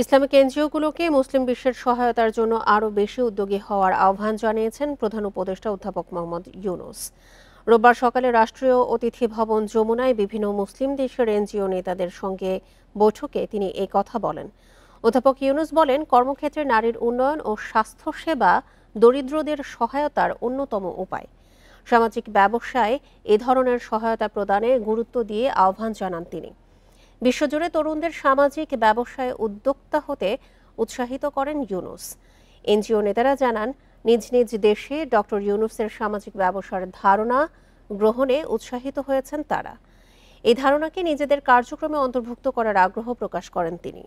Islamic এনজিওগুলোকে মুসলিম বিশ্বের সহায়তার জন্য আরও বেশি উদ্যোগী হওয়ার আহ্বান জানিয়েছেন প্রধান উপদেষ্টা অধ্যাপক মোহাম্মদ ইউনূস। রোববার সকালে রাষ্ট্রীয় অতিথি ভবন যমুনায় বিভিন্ন মুসলিম দেশের এনজিও নেতাদের সঙ্গে বৈঠকে তিনি এই কথা বলেন। অধ্যাপক ইউনূস বলেন, কর্মক্ষেত্রে নারীর উন্নয়ন ও স্বাস্থ্যসেবা দরিদ্রদের সহায়তার অন্যতম উপায়। সামাজিক ব্যবসায় এ ধরনের সহায়তা প্রদানে গুরুত্ব দিয়ে আহ্বান জানান তিনি। বিশ্বজুড়ে তরুণদের সামাজিক ব্যবসায় উদ্যোক্তা হতে উৎসাহিত করেন ইউনূস। এনজিও নেতারা জানান, নিজ নিজ দেশে ডক্টর ইউনূসের সামাজিক ব্যবসার ধারণা গ্রহণে উৎসাহিত হয়েছেন তারা। এই ধারণাকে নিজেদের কার্যক্রমে অন্তর্ভুক্ত করার আগ্রহ প্রকাশ করেন তিনি।